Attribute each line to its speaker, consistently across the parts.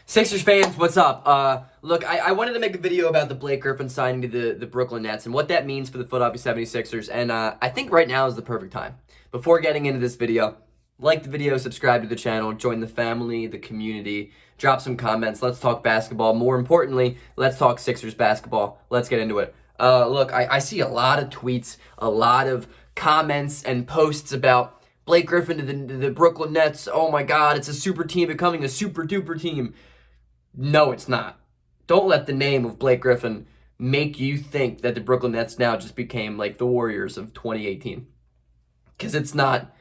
Speaker 1: Sixers fans, what's up? Look, I wanted to make a video about the Blake Griffin signing to the Brooklyn Nets and what that means for the Philadelphia 76ers, and I think right now is the perfect time. Before getting into this video, like the video, subscribe to the channel, join the family, the community, drop some comments, let's talk basketball. More importantly, let's talk Sixers basketball. Let's get into it. Look, I see a lot of tweets, a lot of comments and posts about Blake Griffin to the Brooklyn Nets. Oh my God, it's a super team becoming a super duper team. No, it's not. Don't let the name of Blake Griffin make you think that the Brooklyn Nets now just became like the Warriors of 2018. Because it's not.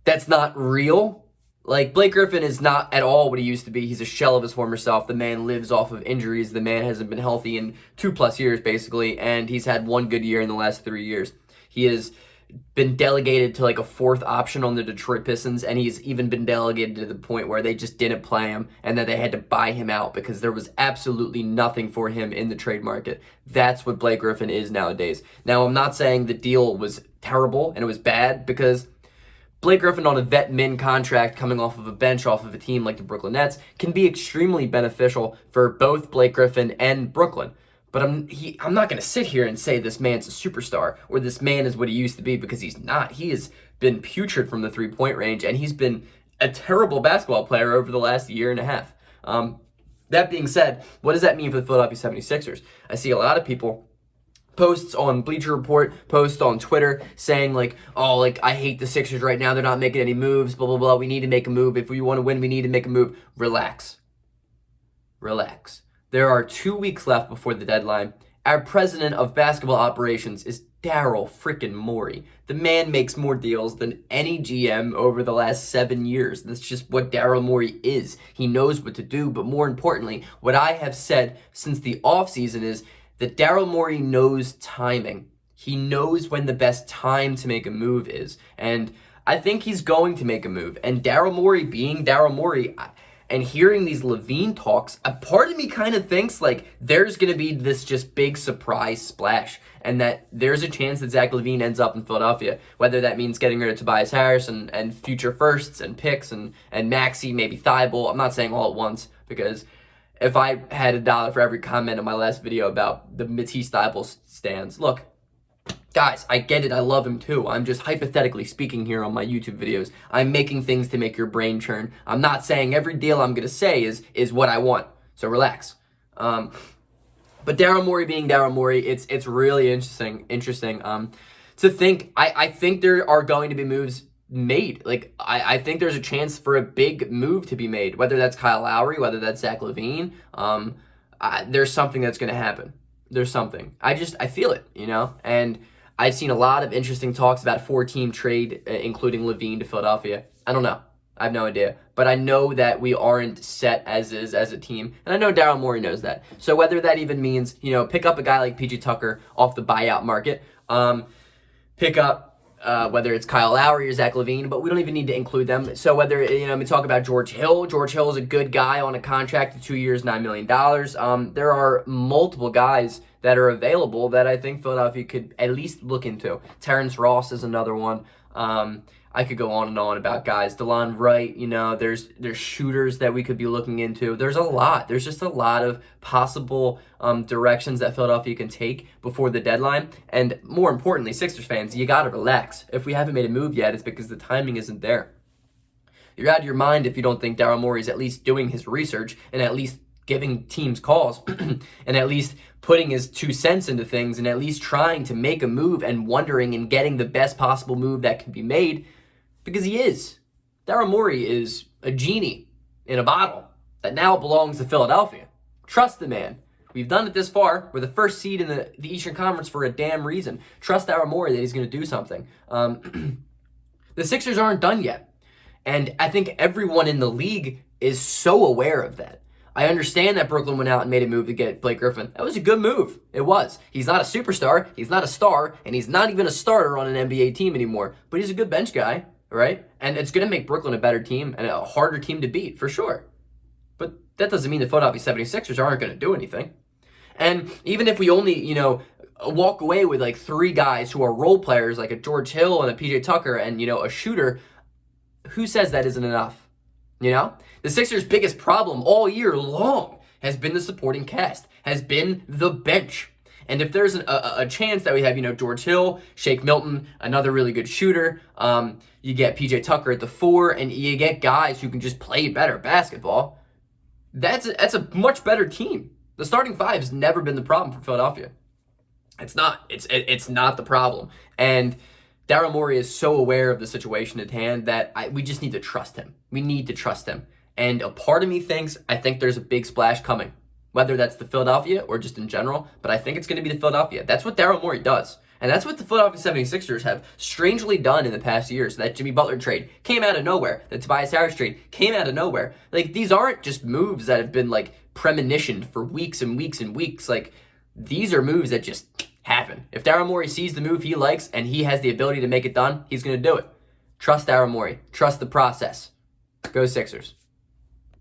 Speaker 1: That's not real. Like, Blake Griffin is not at all what he used to be. He's a shell of his former self. The man lives off of injuries. The man hasn't been healthy in 2+ years, basically, and he's had one good year in the last 3 years. He has been delegated to like a fourth option on the Detroit Pistons, and he's even been delegated to the point where they just didn't play him and that they had to buy him out because there was absolutely nothing for him in the trade market. That's what Blake Griffin is nowadays. Now, I'm not saying the deal was terrible and it was bad, because Blake Griffin on a vet min contract coming off of a bench off of a team like the Brooklyn Nets can be extremely beneficial for both Blake Griffin and Brooklyn. But I'm not going to sit here and say this man's a superstar or this man is what he used to be, because he's not. He has been putrid from the three-point range, and he's been a terrible basketball player over the last year and a half. That being said, what does that mean for the Philadelphia 76ers? I see a lot of people, posts on Bleacher Report, posts on Twitter saying like, oh, like, I hate the Sixers right now. They're not making any moves, blah, blah, blah. We need to make a move. If we want to win, we need to make a move. Relax. Relax. There are 2 weeks left before the deadline. Our president of basketball operations is Daryl frickin' Morey. The man makes more deals than any GM over the last 7 years. That's just what Daryl Morey is. He knows what to do, but more importantly, what I have said since the offseason is that Daryl Morey knows timing. He knows when the best time to make a move is. And I think he's going to make a move. And Daryl Morey being Daryl Morey, and hearing these LaVine talks, a part of me kind of thinks like there's going to be this just big surprise splash, and that there's a chance that Zach LaVine ends up in Philadelphia, whether that means getting rid of Tobias Harris and future firsts and picks and Maxey, maybe Thibault. I'm not saying all at once, because if I had $1 for every comment in my last video about the Matisse Thybulle stands, look, guys, I get it. I love him too. I'm just hypothetically speaking here on my YouTube videos. I'm making things to make your brain churn. I'm not saying every deal I'm going to say is what I want. So relax. But Daryl Morey being Daryl Morey, it's really interesting to think. I think there are going to be moves made. Like, I think there's a chance for a big move to be made, whether that's Kyle Lowry, whether that's Zach LaVine. There's something that's going to happen. There's something. I feel it, and I've seen a lot of interesting talks about a 4-team trade, including LaVine to Philadelphia. I don't know. I have no idea. But I know that we aren't set as is as a team. And I know Daryl Morey knows that. So whether that even means, pick up a guy like PJ Tucker off the buyout market, pick up whether it's Kyle Lowry or Zach LaVine, but we don't even need to include them. So whether, we talk about George Hill. George Hill is a good guy on a contract of 2 years, $9 million. There are multiple guys that are available that I think Philadelphia could at least look into. Terrence Ross is another one. I could go on and on about guys. DeLon Wright, there's shooters that we could be looking into. There's a lot. There's just a lot of possible directions that Philadelphia can take before the deadline. And more importantly, Sixers fans, you got to relax. If we haven't made a move yet, it's because the timing isn't there. You're out of your mind if you don't think Daryl Morey's at least doing his research and at least giving teams calls and at least putting his 2 cents into things and at least trying to make a move and wondering and getting the best possible move that can be made, because he is. Daryl Morey is a genie in a bottle that now belongs to Philadelphia. Trust the man. We've done it this far. We're the first seed in the Eastern Conference for a damn reason. Trust Daryl Morey that he's going to do something. The Sixers aren't done yet. And I think everyone in the league is so aware of that. I understand that Brooklyn went out and made a move to get Blake Griffin. That was a good move. It was. He's not a superstar, he's not a star, and he's not even a starter on an NBA team anymore. But he's a good bench guy, right? And it's going to make Brooklyn a better team and a harder team to beat, for sure. But that doesn't mean the Philadelphia 76ers aren't going to do anything. And even if we only, walk away with like 3 guys who are role players, like a George Hill and a PJ Tucker and, a shooter, who says that isn't enough? You know, the Sixers' biggest problem all year long has been the supporting cast, has been the bench. And if there's a chance that we have, George Hill, Shake Milton, another really good shooter, you get PJ Tucker at the 4, and you get guys who can just play better basketball, that's a much better team. The starting 5 has never been the problem for Philadelphia. It's not. It's not the problem. And Daryl Morey is so aware of the situation at hand that we just need to trust him. We need to trust him. And a part of me I think there's a big splash coming, whether that's the Philadelphia or just in general, but I think it's going to be the Philadelphia. That's what Daryl Morey does. And that's what the Philadelphia 76ers have strangely done in the past years. That Jimmy Butler trade came out of nowhere. The Tobias Harris trade came out of nowhere. Like, these aren't just moves that have been, like, premonitioned for weeks and weeks and weeks. Like, these are moves that just happen. If Daryl Morey sees the move he likes and he has the ability to make it done, he's going to do it. Trust Daryl Morey. Trust the process. Go Sixers.